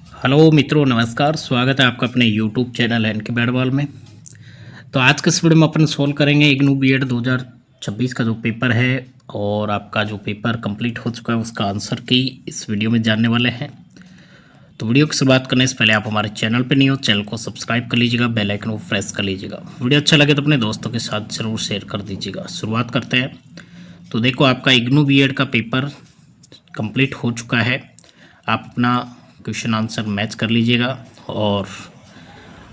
Hello मित्रों, नमस्कार। स्वागत है आपका अपने यूट्यूब चैनल एन के बैडवाल में। तो आज के इस वीडियो में अपन सोल्व करेंगे इग्नू बीएड 2026 का जो पेपर है और आपका जो पेपर कंप्लीट हो चुका है उसका आंसर की इस वीडियो में जानने वाले हैं। तो वीडियो की शुरुआत करने से पहले आप हमारे चैनल पर नहीं हो, चैनल को सब्सक्राइब कर लीजिएगा, बेल आइकन को प्रेस कर लीजिएगा। वीडियो अच्छा लगे तो अपने दोस्तों के साथ ज़रूर शेयर कर दीजिएगा। शुरुआत करते हैं। तो देखो, आपका इग्नू बीएड का पेपर कंप्लीट हो चुका है। आप अपना क्वेश्चन आंसर मैच कर लीजिएगा और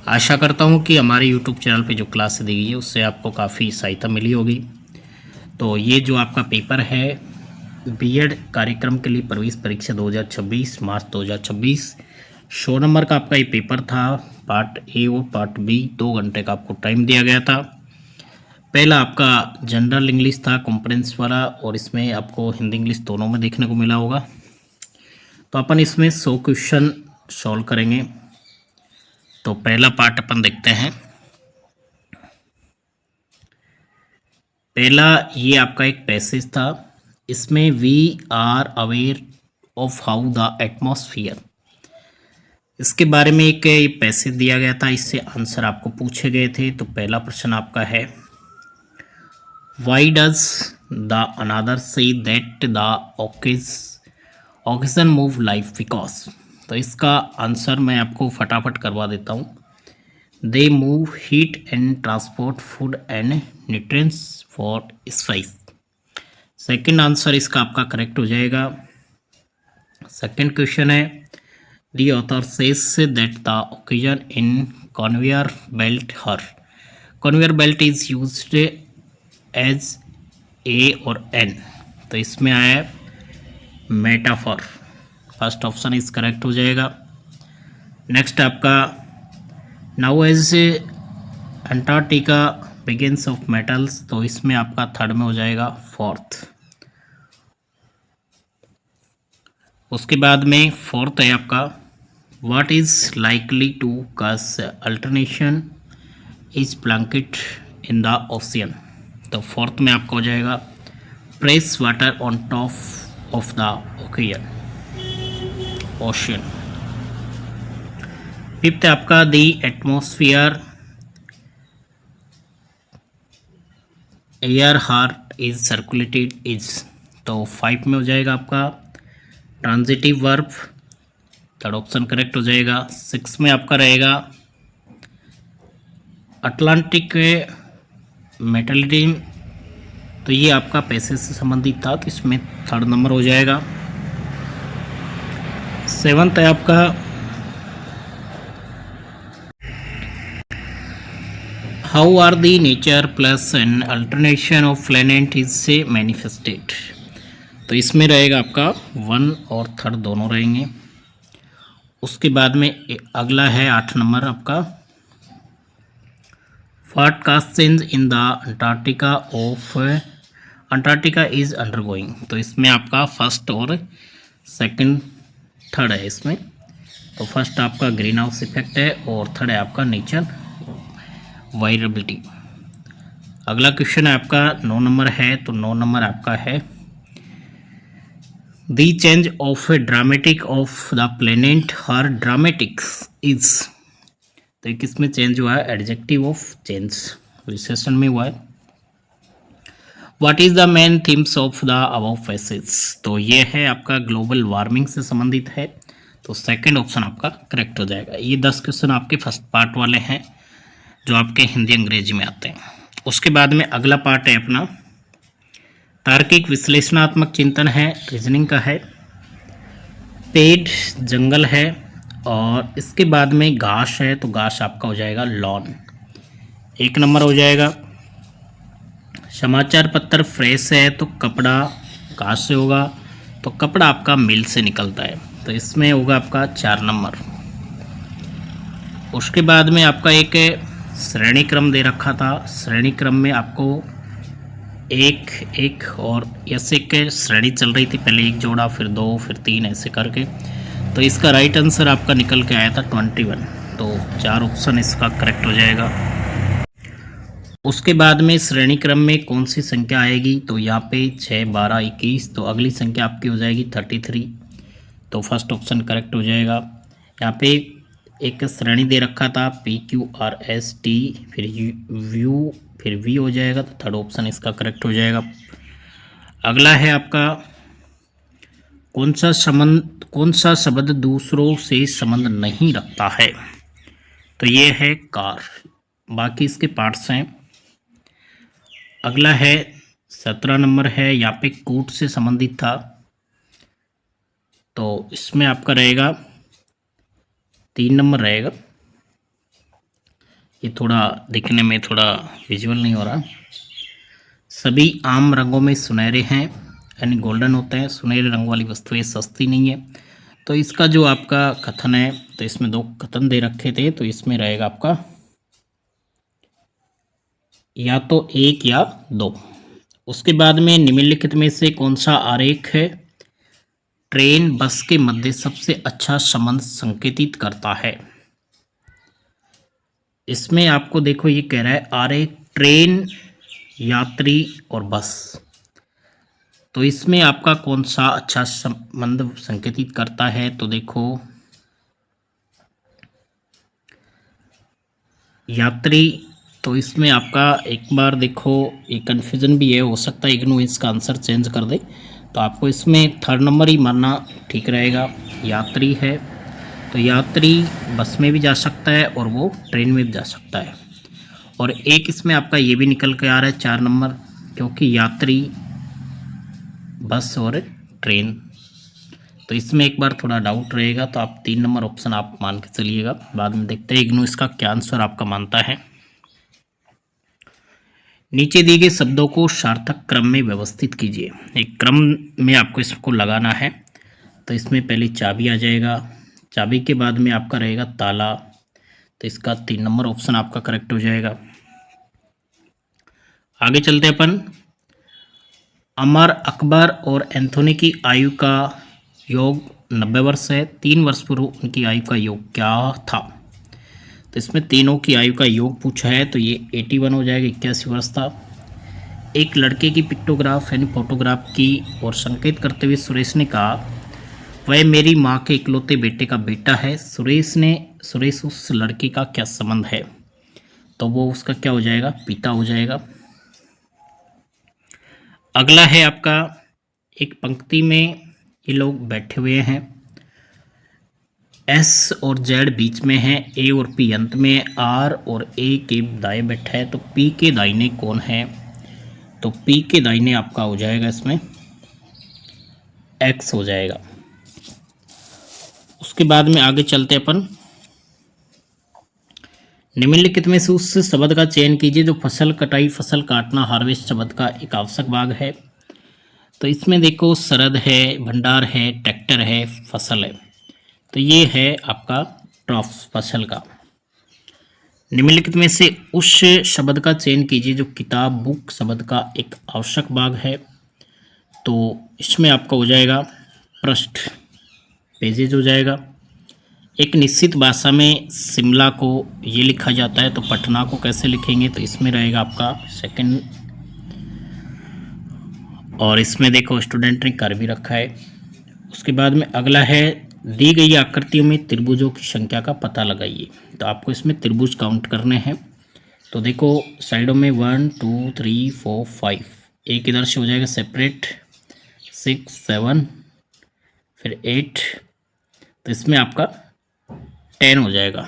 आशा करता हूँ कि हमारे यूट्यूब चैनल पे जो क्लास दी गई है उससे आपको काफ़ी सहायता मिली होगी। तो ये जो आपका पेपर है बीएड कार्यक्रम के लिए प्रवेश परीक्षा 2026 मार्च 2026 100 नंबर का आपका ये पेपर था। पार्ट ए और पार्ट बी 2 घंटे का आपको टाइम दिया गया था। पहला आपका जनरल इंग्लिश था, कॉम्प्रेंस वाला, और इसमें आपको हिंदी इंग्लिश दोनों में देखने को मिला होगा। तो अपन इसमें 100 क्वेश्चन सॉल्व करेंगे। तो पहला पार्ट अपन देखते हैं। पहला ये आपका एक पैसेज था। इसमें we are aware of how the atmosphere, इसके बारे में एक पैसेज दिया गया था। इससे आंसर आपको पूछे गए थे। तो पहला प्रश्न आपका है, why does the another say that the oxygen move life because. तो इसका आंसर मैं आपको फटाफट करवा देता हूँ। They move heat and transport food and nutrients for spice. Second answer इसका आपका करेक्ट हो जाएगा। सेकंड क्वेश्चन है, the author says that the oxygen in conveyor belt her. Conveyor belt is used as a or an. तो इसमें आया metaphor. First option is correct हो जाएगा। नेक्स्ट आपका, now as Antarctica begins of metals. तो इसमें आपका थर्ड में हो जाएगा फोर्थ। उसके बाद में फोर्थ है आपका, what is likely to cause alternation is blanket in the ocean. तो फोर्थ में आपका हो जाएगा fresh water on top of the ocean. Fifth आपका, the atmosphere air heart is circulated is. तो 5 में हो जाएगा आपका transitive verb. Third option correct हो जाएगा। 6 में आपका रहेगा अटलांटिक मेटलिटीम। तो ये आपका पैसे से संबंधित था, तो इसमें थर्ड नंबर हो जाएगा। 7th है आपका, how are the nature plus an alternation of planet is say manifested. तो इसमें रहेगा आपका 1 और 3 दोनों रहेंगे। उसके बाद में अगला है 8 नंबर आपका, what cast change in the Antarctica is undergoing. तो इसमें आपका फर्स्ट और सेकंड थर्ड है इसमें। तो फर्स्ट आपका ग्रीन हाउस इफेक्ट है और थर्ड है आपका नेचर वायरेबिलिटी। अगला क्वेश्चन है आपका 9 नंबर है। तो 9 नंबर आपका है, the change of dramatic of the planet her dramatics is. तो ये किसमें चेंज हुआ है, एडजेक्टिव ऑफ चेंज विशेषण में हुआ है। What is the main themes of the above passage. तो ये है आपका ग्लोबल वार्मिंग से संबंधित है। तो सेकंड ऑप्शन आपका करेक्ट हो जाएगा। ये 10 क्वेश्चन आपके फर्स्ट पार्ट वाले हैं जो आपके हिंदी अंग्रेजी में आते हैं। उसके बाद में अगला पार्ट है अपना तार्किक विश्लेषणात्मक चिंतन है, रीजनिंग का है। पेड़ जंगल है और इसके बाद में घास है। तो घास आपका हो जाएगा लॉन, 1 नंबर हो जाएगा। समाचार पत्र फ्रेश है तो कपड़ा घास से होगा। तो कपड़ा आपका मिल से निकलता है, तो इसमें होगा आपका 4 नंबर। उसके बाद में आपका एक श्रेणी क्रम दे रखा था। श्रेणी क्रम में आपको एक एक और ऐसे के श्रेणी चल रही थी, पहले 1 जोड़ा, फिर 2, फिर 3, ऐसे करके। तो इसका राइट आंसर आपका निकल के आया था 21। तो 4 ऑप्शन इसका करेक्ट हो जाएगा। उसके बाद में श्रेणी क्रम में कौन सी संख्या आएगी, तो यहाँ पे 6, 12, 21। तो अगली संख्या आपकी हो जाएगी 33। तो फर्स्ट ऑप्शन करेक्ट हो जाएगा। यहाँ पे एक श्रेणी दे रखा था PQRST, फिर व्यू, फिर वी हो जाएगा, तो थर्ड ऑप्शन इसका करेक्ट हो जाएगा। अगला है आपका कौन सा शब्द दूसरों से संबंध नहीं रखता है, तो ये है कार। बाकी इसके पार्ट्स हैं। अगला है 17 नंबर है, यहाँ पे कूट से संबंधित था, तो इसमें आपका रहेगा 3 नंबर रहेगा। ये थोड़ा दिखने में थोड़ा विजुअल नहीं हो रहा। सभी आम रंगों में सुनहरे हैं, यानी गोल्डन होते हैं। सुनहरे रंग वाली वस्तुएं सस्ती नहीं है। तो इसका जो आपका कथन है, तो इसमें 2 कथन दे रखे थे, तो इसमें रहेगा आपका या तो 1 या 2। उसके बाद में निम्नलिखित में से कौन सा आरेख है ट्रेन बस के मध्य सबसे अच्छा संबंध संकेतित करता है। इसमें आपको देखो ये कह रहा है आरेख ट्रेन, यात्री और बस, तो इसमें आपका कौन सा अच्छा संबंध संकेतित करता है, तो देखो यात्री। तो इसमें आपका एक बार देखो ये कन्फ्यूजन भी है, हो सकता है इग्नू इसका आंसर चेंज कर दे, तो आपको इसमें 3rd नंबर ही मानना ठीक रहेगा। यात्री है तो यात्री बस में भी जा सकता है और वो ट्रेन में भी जा सकता है। और एक इसमें आपका ये भी निकल के आ रहा है 4 नंबर, क्योंकि यात्री बस और ट्रेन, तो इसमें एक बार थोड़ा डाउट रहेगा, तो आप 3 नंबर ऑप्शन आप मान के चलिएगा। बाद में देखते हैं इग्नू इसका क्या आंसर आपका मानता है। नीचे दिए गए शब्दों को सार्थक क्रम में व्यवस्थित कीजिए। एक क्रम में आपको इसको लगाना है, तो इसमें पहले चाबी आ जाएगा, चाबी के बाद में आपका रहेगा ताला, तो इसका 3 नंबर ऑप्शन आपका करेक्ट हो जाएगा। आगे चलते अपन। अमर, अकबर और एंथोनी की आयु का योग 90 वर्ष है। 3 वर्ष पूर्व उनकी आयु का योग क्या था, तो इसमें तीनों की आयु का योग पूछा है, तो ये 81 हो जाएगा, 81 वर्ष था। एक लड़के की पिक्टोग्राफ यानी फोटोग्राफ की और संकेत करते हुए सुरेश ने कहा वह मेरी माँ के इकलौते बेटे का बेटा है। सुरेश उस लड़की का क्या संबंध है, तो वो उसका क्या हो जाएगा, पिता हो जाएगा। अगला है आपका एक पंक्ति में ये लोग बैठे हुए हैं, एस और जेड बीच में है, ए और पी अंत में, आर और ए के दाएं बैठा है, तो पी के दाहिने कौन है, तो पी के दाहिने आपका हो जाएगा इसमें एक्स हो जाएगा। उसके बाद में आगे चलते अपन। निम्नलिखित में से उस शब्द का चयन कीजिए जो फसल कटाई, फसल काटना, हार्वेस्ट शब्द का एक आवश्यक भाग है। तो इसमें देखो सरद है, भंडार है, ट्रैक्टर है, फसल है, तो ये है आपका क्रॉप फसल का। निम्नलिखित में से उस शब्द का चयन कीजिए जो किताब, बुक शब्द का एक आवश्यक भाग है। तो इसमें आपका हो जाएगा पृष्ठ, पेजेज हो जाएगा। एक निश्चित भाषा में शिमला को ये लिखा जाता है, तो पटना को कैसे लिखेंगे, तो इसमें रहेगा आपका सेकंड। और इसमें देखो स्टूडेंट ने कर भी रखा है। उसके बाद में अगला है दी गई आकृतियों में त्रिभुजों की संख्या का पता लगाइए। तो आपको इसमें त्रिभुज काउंट करने हैं। तो देखो साइडों में 1 2 3 4 5, एक इधर से हो जाएगा सेपरेट, 6 7 फिर 8, तो इसमें आपका 10 हो जाएगा।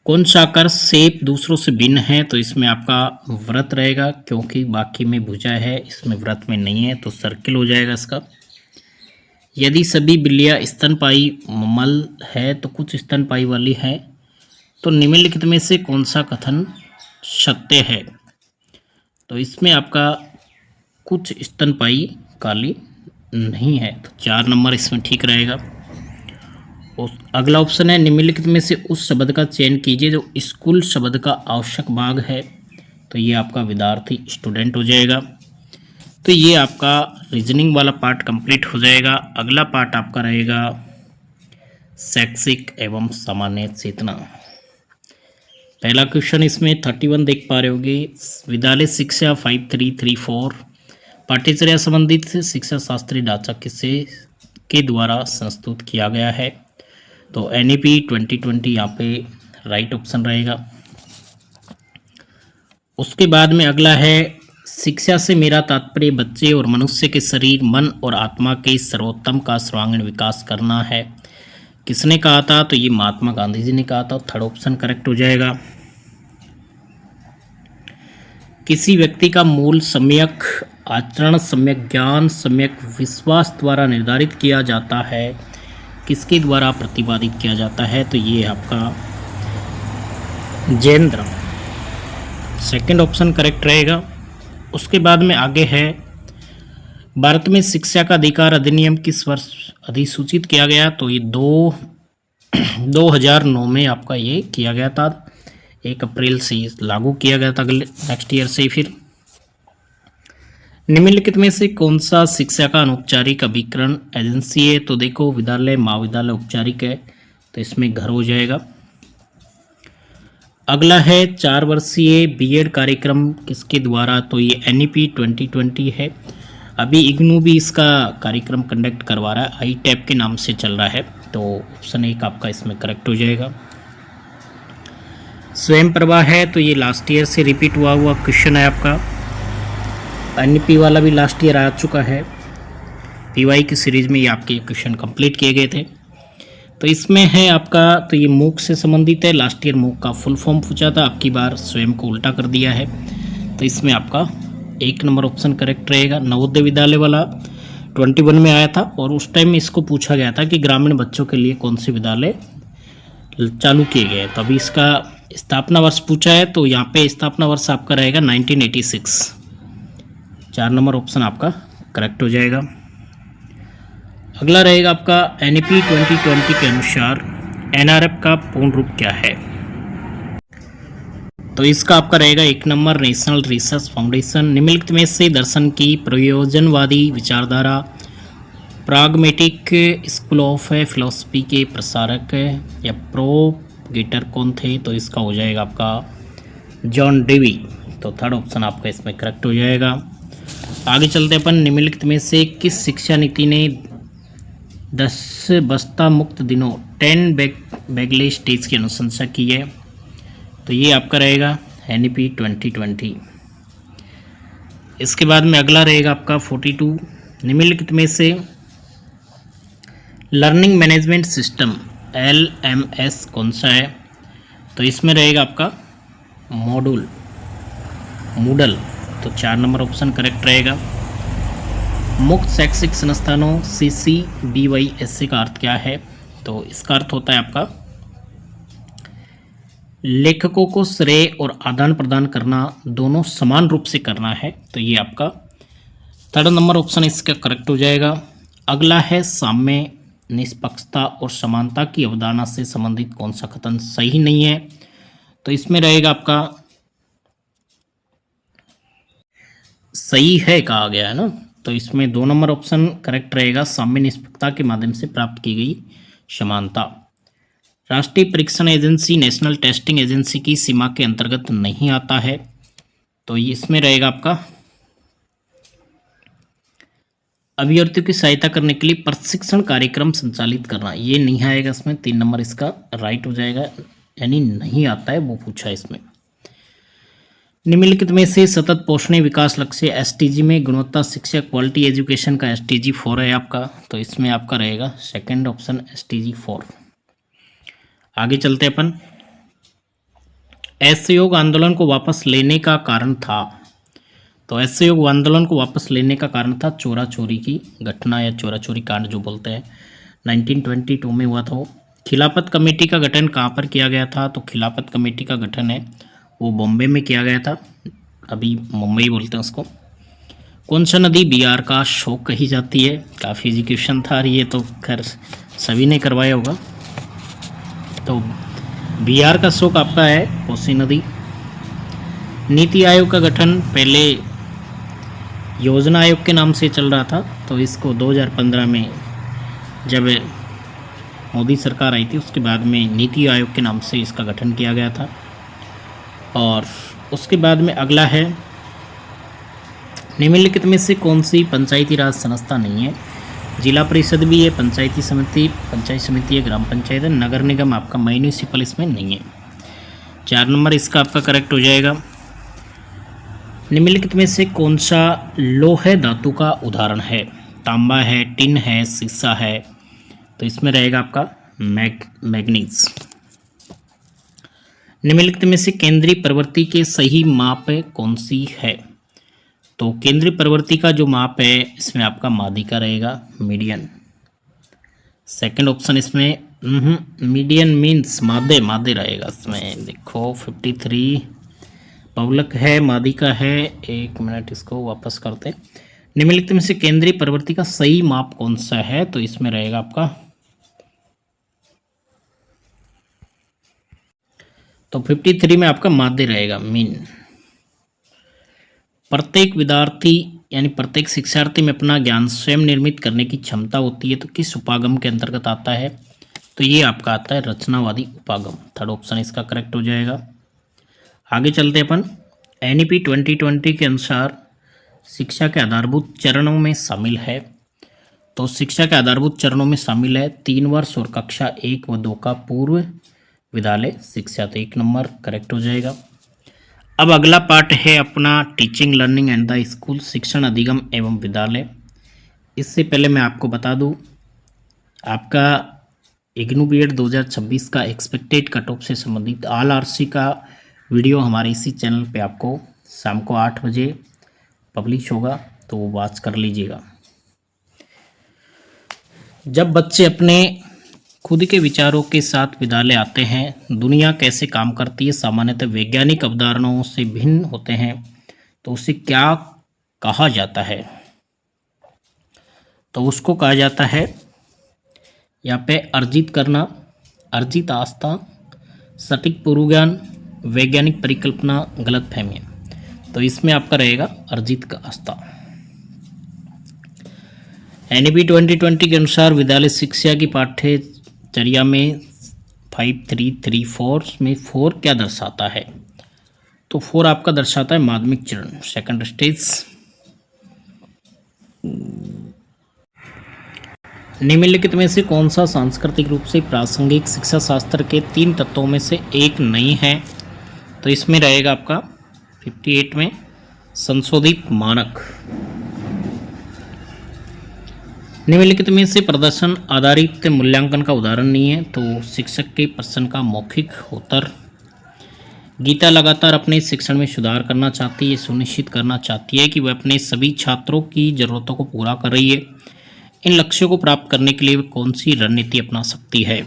कौन सा आकार शेप दूसरों से भिन्न है, तो इसमें आपका वृत्त रहेगा, क्योंकि बाकी में भुजा है, इसमें वृत्त में नहीं है, तो सर्किल हो जाएगा इसका। यदि सभी बिल्लियाँ स्तनपायी मल है तो कुछ स्तनपायी वाली है, तो निम्नलिखित में से कौन सा कथन सत्य है, तो इसमें आपका कुछ स्तनपायी काली नहीं है, तो 4 नंबर इसमें ठीक रहेगा। अगला ऑप्शन है निम्नलिखित में से उस शब्द का चयन कीजिए जो स्कूल शब्द का आवश्यक भाग है, तो ये आपका विद्यार्थी स्टूडेंट हो जाएगा। तो ये आपका रीजनिंग वाला पार्ट कंप्लीट हो जाएगा। अगला पार्ट आपका रहेगा शैक्षिक एवं सामान्य चेतना। पहला क्वेश्चन इसमें 31 देख पा रहे होगे। विद्यालय शिक्षा 5334 पाठ्यचर्या संबंधित शिक्षा शास्त्री ढांचा के द्वारा संस्तुत किया गया है। तो NEP 2020 यहाँ पे राइट ऑप्शन रहेगा। उसके बाद में अगला है, शिक्षा से मेरा तात्पर्य बच्चे और मनुष्य के शरीर, मन और आत्मा के सर्वोत्तम का सर्वांगीण विकास करना है। किसने कहा था? तो ये महात्मा गांधी जी ने कहा था। थर्ड ऑप्शन करेक्ट हो जाएगा। किसी व्यक्ति का मूल सम्यक आचरण, सम्यक ज्ञान, सम्यक विश्वास द्वारा निर्धारित किया जाता है। किसके द्वारा प्रतिपादित किया जाता है? तो ये आपका जैन धर्म। सेकंड ऑप्शन करेक्ट रहेगा। उसके बाद में आगे है, भारत में शिक्षा का अधिकार अधिनियम किस वर्ष अधिसूचित किया गया? तो ये 2009 में आपका ये किया गया था। 1 अप्रैल से लागू किया गया था, अगले नेक्स्ट ईयर से। फिर निम्नलिखित में से कौन सा शिक्षा का अनौपचारिक अभिकरण एजेंसी है? तो देखो, विद्यालय, महाविद्यालय औपचारिक है, तो इसमें घर हो जाएगा। अगला है, 4 वर्षीय बीएड कार्यक्रम किसके द्वारा? तो ये NEP 2020 है। अभी इग्नू भी इसका कार्यक्रम कंडक्ट करवा रहा है, ITAP के नाम से चल रहा है। तो ऑप्शन 1 आपका इसमें करेक्ट हो जाएगा। स्वयं प्रभा है, तो ये लास्ट ईयर से रिपीट हुआ क्वेश्चन है आपका। NEP वाला भी लास्ट ईयर आ चुका है। PY की सीरीज में ये आपके क्वेश्चन कंप्लीट किए गए थे। तो इसमें है आपका, तो ये मूक से संबंधित है। लास्ट ईयर मूक का फुल फॉर्म पूछा था, आपकी बार स्वयं को उल्टा कर दिया है। तो इसमें आपका 1 नंबर ऑप्शन करेक्ट रहेगा। नवोदय विद्यालय वाला 21 में आया था, और उस टाइम इसको पूछा गया था कि ग्रामीण बच्चों के लिए कौन से विद्यालय चालू किए गए। तो अभी इसका स्थापना वर्ष पूछा है, तो यहाँ पे स्थापना वर्ष आपका रहेगा 1986। 4 नंबर ऑप्शन आपका करेक्ट हो जाएगा। अगला रहेगा आपका, NEP 2020 के अनुसार NRF का पूर्ण रूप क्या है? तो इसका आपका रहेगा 1 नंबर, नेशनल रिसर्च फाउंडेशन। निम्नलिखित में से दर्शन की प्रयोजनवादी विचारधारा, प्राग्मेटिक स्कूल ऑफ फिलोसफी के प्रसारक या प्रोपगेटर कौन थे? तो इसका हो जाएगा आपका जॉन डेवी। तो थर्ड ऑप्शन आपका इसमें करेक्ट हो जाएगा। आगे चलते अपन, निम्नलिखित में से किस शिक्षा नीति ने 10 बस्ता मुक्त दिनों 10 बैगलेस डेज की अनुशंसा की है? तो ये आपका रहेगा NEP 2020। इसके बाद में अगला रहेगा आपका 42, निम्नलिखित में से लर्निंग मैनेजमेंट सिस्टम LMS कौन सा है? तो इसमें रहेगा आपका मूडल। तो 4 नंबर ऑप्शन करेक्ट रहेगा। मुक्त शैक्षिक संस्थानों CCBYSC का अर्थ क्या है? तो इसका अर्थ होता है आपका लेखकों को श्रेय और आदान प्रदान करना दोनों समान रूप से करना है। तो ये आपका 3rd नंबर ऑप्शन इसका करेक्ट हो जाएगा। अगला है, साम्य, निष्पक्षता और समानता की अवधारणा से संबंधित कौन सा कथन सही नहीं है? तो इसमें रहेगा आपका सही है कहा गया है ना, तो इसमें 2 नंबर ऑप्शन करेक्ट रहेगा। साम्य निष्पक्षता के माध्यम से प्राप्त की गई समानता। राष्ट्रीय परीक्षण एजेंसी नेशनल टेस्टिंग एजेंसी की सीमा के अंतर्गत नहीं आता है, तो इसमें रहेगा आपका अभ्यर्थियों की सहायता करने के लिए प्रशिक्षण कार्यक्रम संचालित करना। ये नहीं आएगा इसमें, 3 नंबर इसका राइट हो जाएगा, यानी नहीं आता है वो पूछा है इसमें। निम्नलिखित में से सतत पोषणीय विकास लक्ष्य SDG में गुणवत्ता शिक्षा क्वालिटी एजुकेशन का SDG 4 है आपका, तो इसमें आपका रहेगा 2nd ऑप्शन SDG 4। आगे चलते अपन, असहयोग आंदोलन को वापस लेने का कारण था। तो असहयोग आंदोलन को वापस लेने का कारण था चोरा चोरी की घटना या चोरा चोरी कांड जो बोलते हैं, 1922 में हुआ था। खिलाफत कमेटी का गठन कहाँ पर किया गया था? तो खिलाफत कमेटी का गठन है वो बॉम्बे में किया गया था, अभी मुंबई बोलते हैं उसको। कौन सा नदी बिहार का शोक कही जाती है? काफ़ी एजुकेशन था, ये तो खैर सभी ने करवाया होगा। तो बिहार का शोक आपका है कोसी नदी। नीति आयोग का गठन पहले योजना आयोग के नाम से चल रहा था, तो इसको 2015 में जब मोदी सरकार आई थी उसके बाद में नीति आयोग के नाम से इसका गठन किया गया था। और उसके बाद में अगला है, निम्नलिखित में से कौन सी पंचायती राज संस्था नहीं है जिला परिषद भी है, पंचायत समिति है, ग्राम पंचायत है, नगर निगम आपका म्यूनिसिपल इसमें नहीं है। 4 नंबर इसका आपका करेक्ट हो जाएगा। निम्नलिखित में से कौन सा लोहे धातु का उदाहरण है? तांबा है, टिन है, शीशा है, तो इसमें रहेगा आपका मैग्नीज। निम्नलिखित में से केंद्रीय प्रवृत्ति के सही माप कौन सी है? तो केंद्रीय प्रवृत्ति का जो माप है इसमें आपका माध्यिका रहेगा, मीडियन। सेकंड ऑप्शन इसमें मीडियन मीन्स माध्य रहेगा इसमें। देखो 53 पवलक है, माध्यिका है। 1 मिनट इसको वापस करते। निम्नलिखित में से केंद्रीय प्रवृत्ति का सही माप कौन सा है? तो इसमें रहेगा आपका, तो 53 में आपका माध्य रहेगा, मीन। प्रत्येक विद्यार्थी यानी प्रत्येक शिक्षार्थी में अपना ज्ञान स्वयं निर्मित करने की क्षमता होती है, तो किस उपागम के अंतर्गत आता है? तो ये आपका आता है रचनावादी उपागम। थर्ड ऑप्शन इसका करेक्ट हो जाएगा। आगे चलते अपन। NEP 2020 के अनुसार शिक्षा के आधारभूत चरणों में शामिल है, तो शिक्षा के आधारभूत चरणों में शामिल है 3 वर्ष और कक्षा 1 व 2 का पूर्व विद्यालय शिक्षा, तो 1 नंबर करेक्ट हो जाएगा। अब अगला पार्ट है अपना teaching learning and the school, शिक्षण अधिगम एवं विद्यालय। इससे पहले मैं आपको बता दूं, आपका इग्नू बीएड 2026 का एक्सपेक्टेड कट ऑफ से संबंधित ऑल आरसी का वीडियो हमारे इसी चैनल पे आपको शाम को 8 बजे पब्लिश होगा, तो वो वॉच कर लीजिएगा। जब बच्चे अपने खुद के विचारों के साथ विद्यालय आते हैं, दुनिया कैसे काम करती है, सामान्यतः वैज्ञानिक अवधारणाओं से भिन्न होते हैं, तो उसे क्या कहा जाता है? तो उसको कहा जाता है यहाँ पे अर्जित करना, अर्जित आस्था, सटीक पूर्व ज्ञान, वैज्ञानिक परिकल्पना, गलत फहमियाँ। तो इसमें आपका रहेगा अर्जित का आस्था। NEP 2020 के अनुसार विद्यालय शिक्षा की पाठ्यचर्या में 5334 में 4 क्या दर्शाता है? तो 4 आपका दर्शाता है माध्यमिक चरण, सेकंड स्टेज। निम्नलिखित में से कौन सा सांस्कृतिक रूप से प्रासंगिक शिक्षा शास्त्र के 3 तत्वों में से एक नहीं है? तो इसमें रहेगा आपका 58 में संशोधित मानक। निम्नलिखित में से प्रदर्शन आधारित मूल्यांकन का उदाहरण नहीं है, तो शिक्षक के प्रश्न का मौखिक उत्तर। गीता लगातार अपने शिक्षण में सुधार करना चाहती है, सुनिश्चित करना चाहती है कि वह अपने सभी छात्रों की ज़रूरतों को पूरा कर रही है। इन लक्ष्यों को प्राप्त करने के लिए वह कौन सी रणनीति अपना सकती है?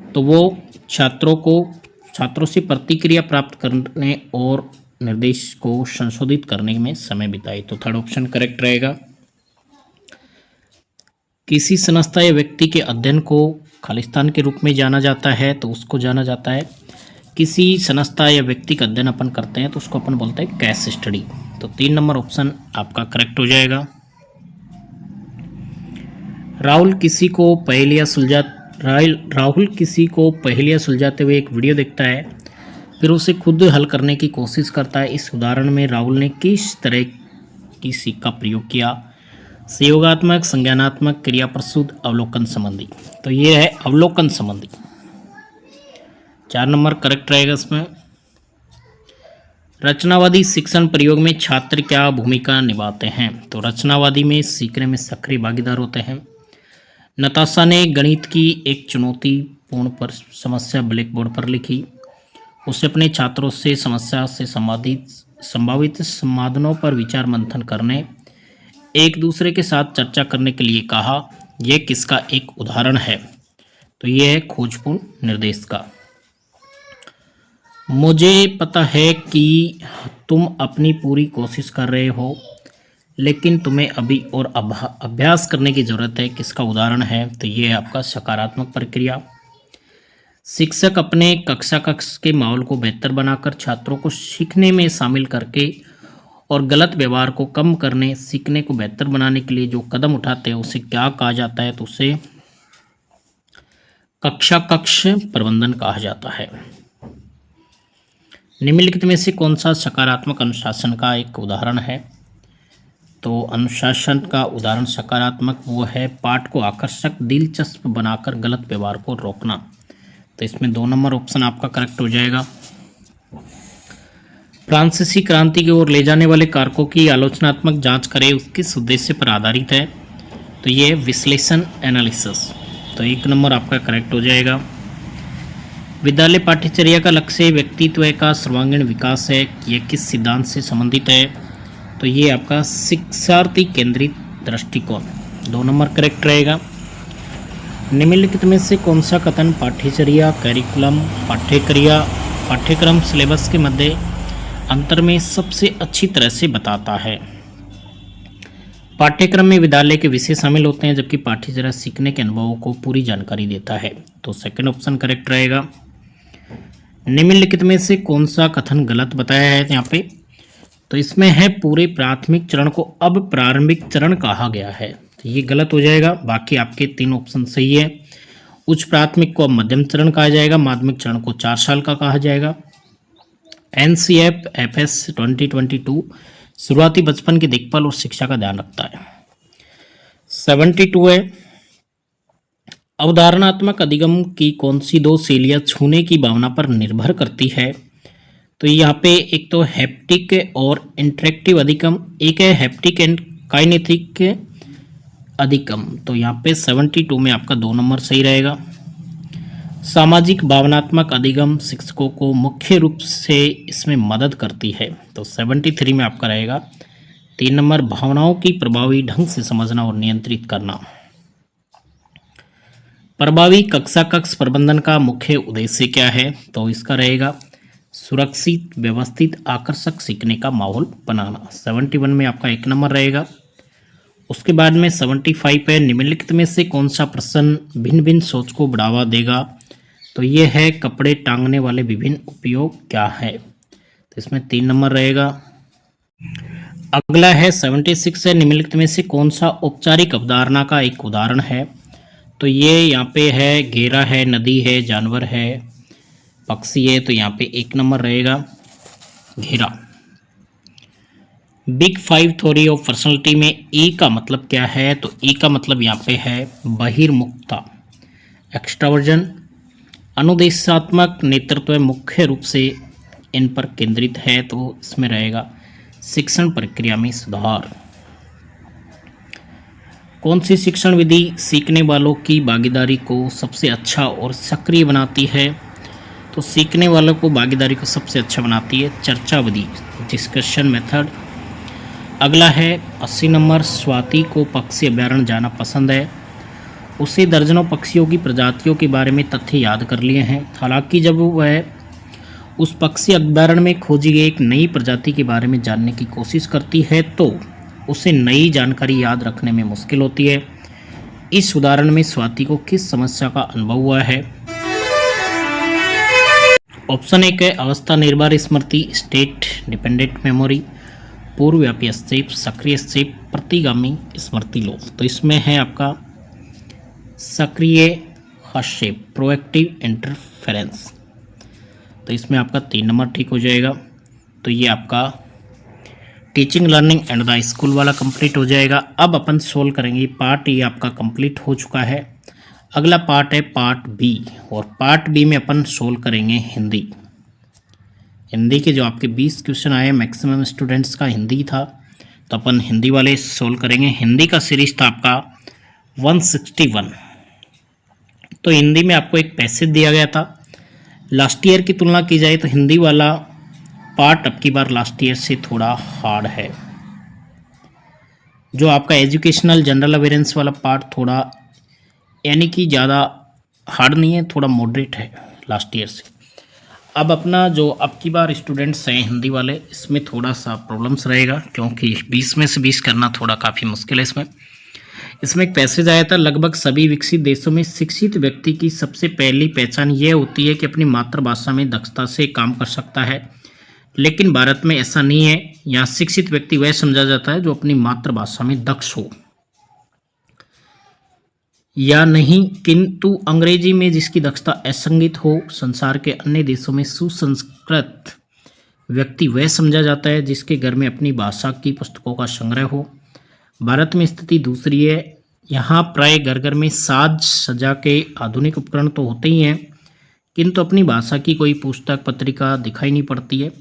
तो वो छात्रों से प्रतिक्रिया प्राप्त करने और निर्देश को संशोधित करने में समय बिताए, तो थर्ड ऑप्शन करेक्ट रहेगा। किसी संस्था या व्यक्ति के अध्ययन को खालिस्तान के रूप में जाना जाता है, तो उसको जाना जाता है, किसी संस्था या व्यक्ति का अध्ययन अपन करते हैं तो उसको अपन बोलते हैं केस स्टडी, तो 3 नंबर ऑप्शन आपका करेक्ट हो जाएगा। राहुल किसी को पहेलियाँ सुलझाते हुए एक वीडियो देखता है, फिर उसे खुद हल करने की कोशिश करता है। इस उदाहरण में राहुल ने किस तरह की सीख का प्रयोग किया? सहयोगात्मक, संज्ञानात्मक, क्रिया प्रसूत, अवलोकन संबंधी, तो ये है अवलोकन संबंधी। 4 नंबर करेक्ट रहेगा इसमें। रचनावादी शिक्षण प्रयोग में छात्र क्या भूमिका निभाते हैं? तो रचनावादी में सीखने में सक्रिय भागीदार होते हैं। नताशा ने गणित की एक चुनौतीपूर्ण पर समस्या ब्लैक बोर्ड पर लिखी। उसे अपने छात्रों से समस्या से संभावित समाधानों पर विचार मंथन करने, एक दूसरे के साथ चर्चा करने के लिए कहा। यह किसका एक उदाहरण है? तो यह है खोजपूर्ण निर्देश का। मुझे पता है कि तुम अपनी पूरी कोशिश कर रहे हो, लेकिन तुम्हें अभी और अभ्यास करने की ज़रूरत है, किसका उदाहरण है? तो ये है आपका सकारात्मक प्रक्रिया। शिक्षक अपने कक्ष के माहौल को बेहतर बनाकर छात्रों को सीखने में शामिल करके और गलत व्यवहार को कम करने, सीखने को बेहतर बनाने के लिए जो कदम उठाते हैं उसे क्या कहा जाता है? तो उसे कक्ष प्रबंधन कहा जाता है। निम्नलिखित में से कौन सा सकारात्मक अनुशासन का एक उदाहरण है? तो अनुशासन का उदाहरण सकारात्मक वो है पाठ को आकर्षक दिलचस्प बनाकर गलत व्यवहार को रोकना। तो इसमें 2 नंबर ऑप्शन आपका करेक्ट हो जाएगा। फ्रांसीसी क्रांति की ओर ले जाने वाले कारकों की आलोचनात्मक जांच करें, किस उद्देश्य पर आधारित है। तो ये विश्लेषण एनालिसिस। तो 1 नंबर आपका करेक्ट हो जाएगा। विद्यालय पाठ्यचर्या का लक्ष्य व्यक्तित्व का सर्वांगीण विकास है, यह किस सिद्धांत से संबंधित है। तो ये आपका शिक्षार्थी केंद्रित दृष्टिकोण। 2 नंबर करेक्ट रहेगा। निम्नलिखित में से कौन सा कथन पाठ्यचर्या कैरिकुलम पाठ्यक्रम सिलेबस के मध्य अंतर में सबसे अच्छी तरह से बताता है। पाठ्यक्रम में विद्यालय के विषय शामिल होते हैं, जबकि पाठ्यचर्या सीखने के अनुभवों को पूरी जानकारी देता है। तो सेकंड ऑप्शन करेक्ट रहेगा। निम्नलिखित में से कौन सा कथन गलत बताया है यहाँ पे। तो इसमें है पूरे प्राथमिक चरण को अब प्रारंभिक चरण कहा गया है। तो ये गलत हो जाएगा। बाकी आपके 3 ऑप्शन सही है। उच्च प्राथमिक को अब मध्यम चरण कहा जाएगा, माध्यमिक चरण को 4 साल का कहा जाएगा। NCFFS 2022 शुरुआती बचपन की देखभाल और शिक्षा का ध्यान रखता है। 72 है अवधारणात्मक अधिगम की कौन सी 2 शैलियाँ छूने की भावना पर निर्भर करती है। तो यहाँ पे एक तो हैप्टिक और इंटरेक्टिव अधिगम, एक है हैप्टिक एंड काइनेटिक अधिगम। तो यहाँ पे 72 में आपका 2 नंबर सही रहेगा। सामाजिक भावनात्मक अधिगम शिक्षकों को मुख्य रूप से इसमें मदद करती है। तो 73 में आपका रहेगा 3 नंबर भावनाओं की प्रभावी ढंग से समझना और नियंत्रित करना। प्रभावी कक्षा कक्ष प्रबंधन का मुख्य उद्देश्य क्या है। तो इसका रहेगा सुरक्षित व्यवस्थित आकर्षक सीखने का माहौल बनाना। 71 में आपका 1 नंबर रहेगा। उसके बाद में 75 है निम्नलिखित में से कौन सा प्रश्न भिन्न भिन्न सोच को बढ़ावा देगा। तो ये है कपड़े टांगने वाले विभिन्न उपयोग क्या है। तो इसमें 3 नंबर रहेगा। अगला है 76 है निम्नलिखित में से कौन सा औपचारिक अवधारणा का एक उदाहरण है। तो ये यहाँ पे है घेरा है, नदी है, जानवर है, पक्षी है। तो यहाँ पे 1 नंबर रहेगा घेरा। बिग 5 थ्योरी ऑफ पर्सनालिटी में ई का मतलब क्या है। तो ई का मतलब यहाँ पे है बहिर्मुखता, एक्सट्रावर्जन। अनुदेशात्मक नेतृत्व मुख्य रूप से इन पर केंद्रित है। तो इसमें रहेगा शिक्षण प्रक्रिया में सुधार। कौन सी शिक्षण विधि सीखने वालों की भागीदारी को सबसे अच्छा और सक्रिय बनाती है। तो सीखने वालों को भागीदारी को सबसे अच्छा बनाती है चर्चा विधि, डिस्कशन मेथड। अगला है 80 नंबर स्वाति को पक्षी अभ्यारण्य जाना पसंद है। उसे दर्जनों पक्षियों की प्रजातियों के बारे में तथ्य याद कर लिए हैं। हालांकि जब वह उस पक्षी अभ्यारण्य में खोजी गई एक नई प्रजाति के बारे में जानने की कोशिश करती है तो उसे नई जानकारी याद रखने में मुश्किल होती है। इस उदाहरण में स्वाति को किस समस्या का अनुभव हुआ है। ऑप्शन 1 है अवस्था निर्भर स्मृति, स्टेट डिपेंडेंट मेमोरी, पूर्वव्यापी स्टेप, सक्रिय स्टेप, प्रतिगामी स्मृति लोप। तो इसमें है आपका सक्रिय हस्तक्षेप, प्रोएक्टिव इंटरफेरेंस। तो इसमें आपका 3 नंबर ठीक हो जाएगा। तो ये आपका teaching learning and the school वाला कंप्लीट हो जाएगा। अब अपन सोल्व करेंगे पार्ट ये आपका कंप्लीट हो चुका है। अगला पार्ट है पार्ट बी, और पार्ट बी में अपन सोल्व करेंगे हिंदी। हिंदी के जो आपके 20 क्वेश्चन आए, मैक्सिमम स्टूडेंट्स का हिंदी था, तो अपन हिंदी वाले सोल्व करेंगे। हिंदी का सीरीज था आपका 161। तो हिंदी में आपको एक पैसेज दिया गया था। लास्ट ईयर की तुलना की जाए तो हिंदी वाला पार्ट अब की बार लास्ट ईयर से थोड़ा हार्ड है। जो आपका एजुकेशनल जनरल अवेयरेंस वाला पार्ट थोड़ा यानी कि ज़्यादा हार्ड नहीं है, थोड़ा मॉडरेट है लास्ट ईयर से। अब अपना जो अब की बार स्टूडेंट्स हैं हिंदी वाले, इसमें थोड़ा सा प्रॉब्लम्स रहेगा, क्योंकि 20 में से 20 करना थोड़ा काफ़ी मुश्किल है। इसमें एक पैसेज आया था, लगभग सभी विकसित देशों में शिक्षित व्यक्ति की सबसे पहली पहचान ये होती है कि अपनी मातृभाषा में दक्षता से काम कर सकता है, लेकिन भारत में ऐसा नहीं है। यहाँ शिक्षित व्यक्ति वह समझा जाता है जो अपनी मातृभाषा में दक्ष हो या नहीं, किंतु अंग्रेजी में जिसकी दक्षता असंगित हो। संसार के अन्य देशों में सुसंस्कृत व्यक्ति वह समझा जाता है जिसके घर में अपनी भाषा की पुस्तकों का संग्रह हो। भारत में स्थिति दूसरी है। यहाँ प्राय घर घर में साज सज्जा के आधुनिक उपकरण तो होते ही हैं, किंतु अपनी भाषा की कोई पुस्तक पत्रिका दिखाई नहीं पड़ती है।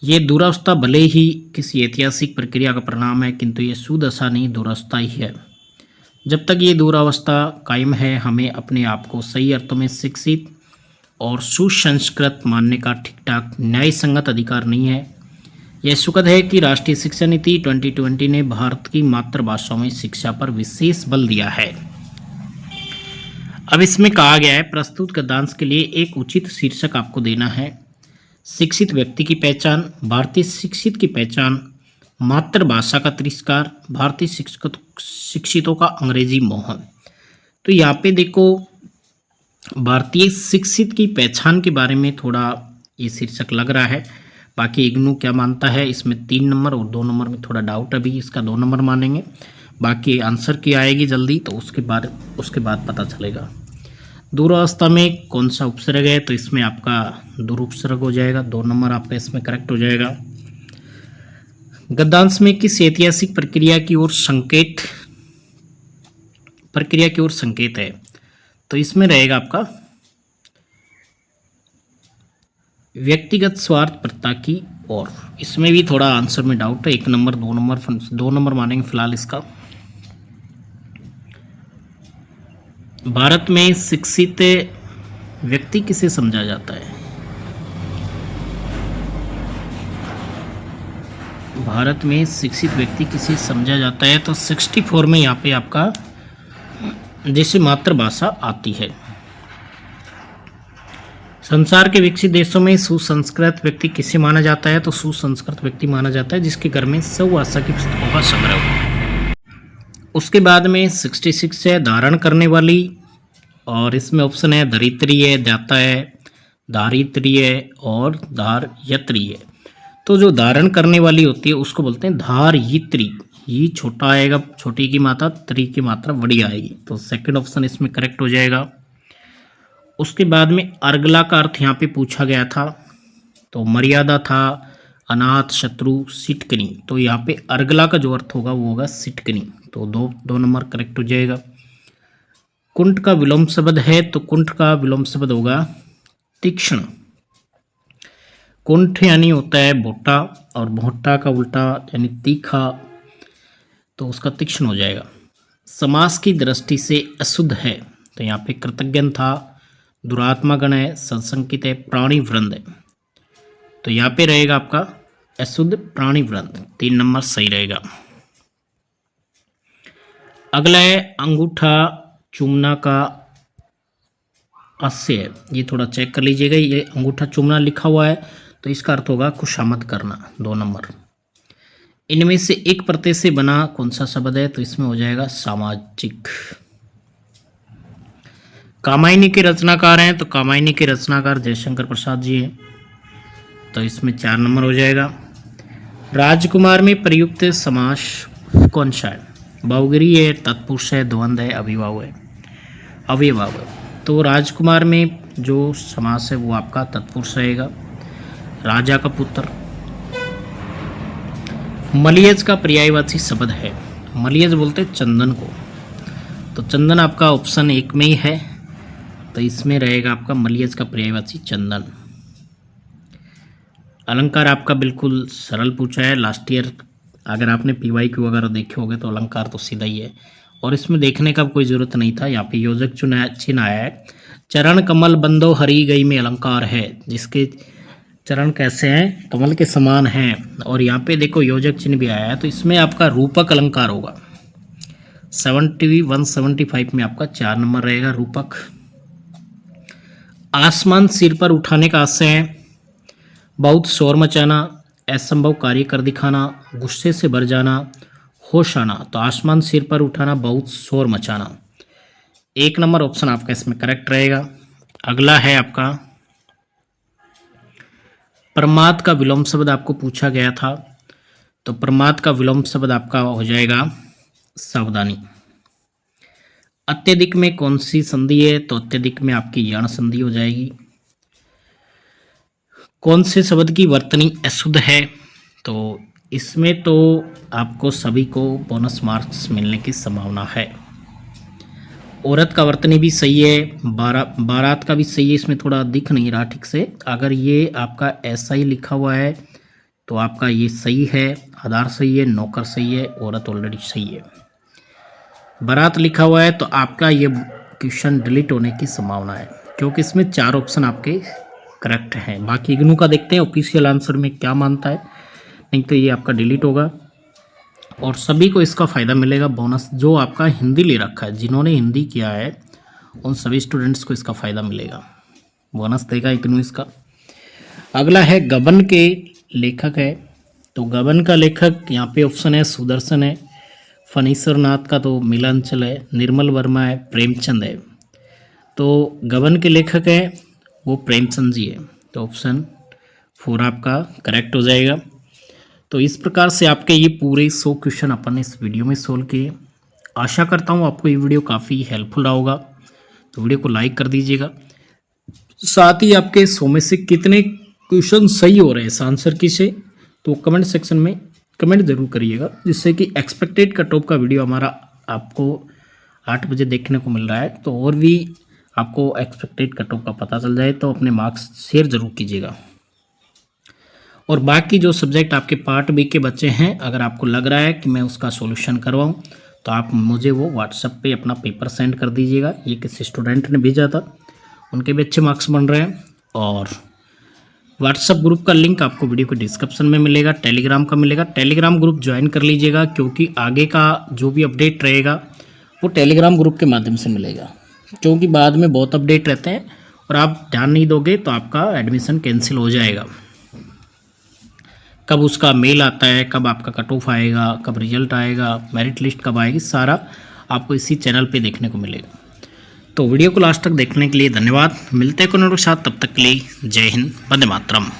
ये दुरावस्था भले ही किसी ऐतिहासिक प्रक्रिया का परिणाम है, किंतु ये सुदशा नहीं, दुरावस्था ही है। जब तक ये दुरावस्था कायम है, हमें अपने आप को सही अर्थों में शिक्षित और सुसंस्कृत मानने का ठीक ठाक न्याय संगत अधिकार नहीं है। यह सुखद है कि राष्ट्रीय शिक्षा नीति 2020 ने भारत की मातृभाषाओं में शिक्षा पर विशेष बल दिया है। अब इसमें कहा गया है, प्रस्तुत गद्यांश के लिए एक उचित शीर्षक आपको देना है। शिक्षित व्यक्ति की पहचान, भारतीय शिक्षित की पहचान, मातृभाषा का तिरस्कार, भारतीय शिक्षितों का अंग्रेजी मोह। तो यहाँ पे देखो, भारतीय शिक्षित की पहचान के बारे में थोड़ा ये शीर्षक लग रहा है। बाकी इग्नू क्या मानता है, इसमें 3 नंबर और 2 नंबर में थोड़ा डाउट, अभी इसका 2 नंबर मानेंगे। बाकी आंसर की आएगी जल्दी, तो उसके बाद पता चलेगा। दूरावस्था में कौन सा उपसर्ग है, तो इसमें आपका दुरुपसर्ग हो जाएगा, 2 नंबर आपका इसमें करेक्ट हो जाएगा। गद्यांश में किस ऐतिहासिक प्रक्रिया की ओर संकेत है, तो इसमें रहेगा आपका व्यक्तिगत स्वार्थ प्रथा की ओर। इसमें भी थोड़ा आंसर में डाउट है, 1 नंबर 2 नंबर मानेंगे फिलहाल इसका। भारत में शिक्षित व्यक्ति किसे समझा जाता है, भारत में शिक्षित व्यक्ति किसे समझा जाता है, तो 64 में यहाँ पे आपका जैसे मातृभाषा आती है। संसार के विकसित देशों में सुसंस्कृत व्यक्ति किसे माना जाता है, तो सुसंस्कृत व्यक्ति माना जाता है जिसके घर में स्वभाषा की पुस्तकों का संग्रह हो। उसके बाद में 66 है धारण करने वाली, और इसमें ऑप्शन है धरित्री है, दाता है, धारित्री है और धारयत्री है। तो जो धारण करने वाली होती है उसको बोलते हैं धारयित्री। ये छोटा आएगा, छोटी की मात्रा, त्री की मात्रा बड़ी आएगी, तो सेकंड ऑप्शन इसमें करेक्ट हो जाएगा। उसके बाद में अर्गला का अर्थ यहाँ पे पूछा गया था, तो मर्यादा था, अनाथ, शत्रु, सिटकनी। तो यहाँ पे अर्गला का जो अर्थ होगा वो होगा सिटकनी, तो 2 नंबर करेक्ट हो जाएगा। कुंठ का विलोम शब्द है, तो कुंठ का विलोम शब्द होगा तीक्ष्ण। कुंठ यानी होता है भोटा, और भोटा का उल्टा यानी तीखा, तो उसका तीक्ष्ण हो जाएगा। समास की दृष्टि से अशुद्ध है, तो यहाँ पे कृतज्ञन था, दुरात्मागण है, संसंकित है, प्राणी वृंद है। तो यहाँ पे रहेगा आपका अशुद्ध प्राणी वृंद, 3 नंबर सही रहेगा। अगला है अंगूठा चूमना का आशय है, ये थोड़ा चेक कर लीजिएगा। ये अंगूठा चूमना लिखा हुआ है, तो इसका अर्थ होगा खुशामद करना, 2 नंबर। इनमें से एक प्रत्यय से बना कौन सा शब्द है, तो इसमें हो जाएगा सामाजिक। कामायनी के रचनाकार हैं, तो कामायनी के रचनाकार जयशंकर प्रसाद जी हैं, तो इसमें 4 नंबर हो जाएगा। राजकुमार में प्रयुक्त समास कौन सा है, बहुगिरी है, तत्पुरुष है, द्वंद्व है, अभिभाव है, अव्ययभाव है। तो राजकुमार में जो समास है वो आपका तत्पुरुष रहेगा। राजा का पुत्र। मलियज का पर्यायवाची शब्द है, मलियज बोलते चंदन को, तो चंदन आपका ऑप्शन 1 में ही है, तो इसमें रहेगा आपका मलियज का पर्यायवाची चंदन। अलंकार आपका बिल्कुल सरल पूछा है, लास्ट ईयर अगर आपने PYQ वगैरह देखे होंगे तो अलंकार तो सीधा ही है, और इसमें देखने का कोई ज़रूरत नहीं था। यहाँ पे योजक चिन्ह आया है, चरण कमल बंदो हरी गई में अलंकार है, जिसके चरण कैसे हैं, कमल के समान हैं, और यहाँ पे देखो योजक चिन्ह भी आया है, तो इसमें आपका रूपक अलंकार होगा। 175 में आपका 4 नंबर रहेगा रूपक। आसमान सिर पर उठाने का आशय है, बहुत शोर मचाना, असंभव कार्य कर दिखाना, गुस्से से भर जाना, होश आना। तो आसमान सिर पर उठाना, बहुत शोर मचाना, 1 नंबर ऑप्शन आपका इसमें करेक्ट रहेगा। अगला है आपका प्रमाद का विलोम शब्द आपको पूछा गया था, तो प्रमाद का विलोम शब्द आपका हो जाएगा सावधानी। अत्यधिक में कौन सी संधि है, तो अत्यधिक में आपकी यण संधि हो जाएगी। कौन से शब्द की वर्तनी अशुद्ध है, तो इसमें तो आपको सभी को बोनस मार्क्स मिलने की संभावना है। औरत का वर्तनी भी सही है, बारात का भी सही है, इसमें थोड़ा दिख नहीं रहा ठीक से। अगर ये आपका ऐसा ही लिखा हुआ है तो आपका ये सही है, आधार सही है, नौकर सही है, औरत ऑलरेडी सही है। बारात लिखा हुआ है तो आपका ये क्वेश्चन डिलीट होने की संभावना है, क्योंकि इसमें 4 ऑप्शन आपके करेक्ट हैं। बाकी इग्नू का देखते हैं ऑफिशियल आंसर में क्या मानता है, नहीं तो ये आपका डिलीट होगा। और सभी को इसका फ़ायदा मिलेगा बोनस, जो आपका हिंदी ले रखा है, जिन्होंने हिंदी किया है उन सभी स्टूडेंट्स को इसका फ़ायदा मिलेगा, बोनस देगा इग्नू इसका। अगला है गबन के लेखक है, तो गबन का लेखक यहाँ पे ऑप्शन है सुदर्शन है, फणीश्वर नाथ का तो मिलांचल है, निर्मल वर्मा है, प्रेमचंद है। तो गबन के लेखक है वो प्रेमचंद जी है, तो ऑप्शन 4 आपका करेक्ट हो जाएगा। तो इस प्रकार से आपके ये पूरे 100 क्वेश्चन अपन ने इस वीडियो में सोल्व किए। आशा करता हूँ आपको ये वीडियो काफ़ी हेल्पफुल रहा होगा, तो वीडियो को लाइक कर दीजिएगा। साथ ही आपके 100 में से कितने क्वेश्चन सही हो रहे हैं इस आंसर की से, तो कमेंट सेक्शन में कमेंट ज़रूर करिएगा, जिससे कि एक्सपेक्टेड कट ऑफ का वीडियो हमारा आपको 8 बजे देखने को मिल रहा है, तो और भी आपको एक्सपेक्टेड कट ऑफ का पता चल जाए तो अपने मार्क्स शेयर ज़रूर कीजिएगा। और बाकी जो सब्जेक्ट आपके पार्ट बी के बच्चे हैं, अगर आपको लग रहा है कि मैं उसका सॉल्यूशन करवाऊं, तो आप मुझे वो व्हाट्सएप पे अपना पेपर सेंड कर दीजिएगा। ये किसी स्टूडेंट ने भेजा था, उनके भी अच्छे मार्क्स बन रहे हैं। और व्हाट्सएप ग्रुप का लिंक आपको वीडियो के डिस्क्रिप्शन में मिलेगा, टेलीग्राम का मिलेगा, टेलीग्राम ग्रुप ज्वाइन कर लीजिएगा, क्योंकि आगे का जो भी अपडेट रहेगा वो टेलीग्राम ग्रुप के माध्यम से मिलेगा, क्योंकि बाद में बहुत अपडेट रहते हैं और आप ध्यान नहीं दोगे तो आपका एडमिशन कैंसिल हो जाएगा। कब उसका मेल आता है, कब आपका कट ऑफ आएगा, कब रिजल्ट आएगा, मेरिट लिस्ट कब आएगी, सारा आपको इसी चैनल पे देखने को मिलेगा। तो वीडियो को लास्ट तक देखने के लिए धन्यवाद। मिलते हैं कोई के साथ, तब तक के लिए जय हिंद, वंदे मातरम।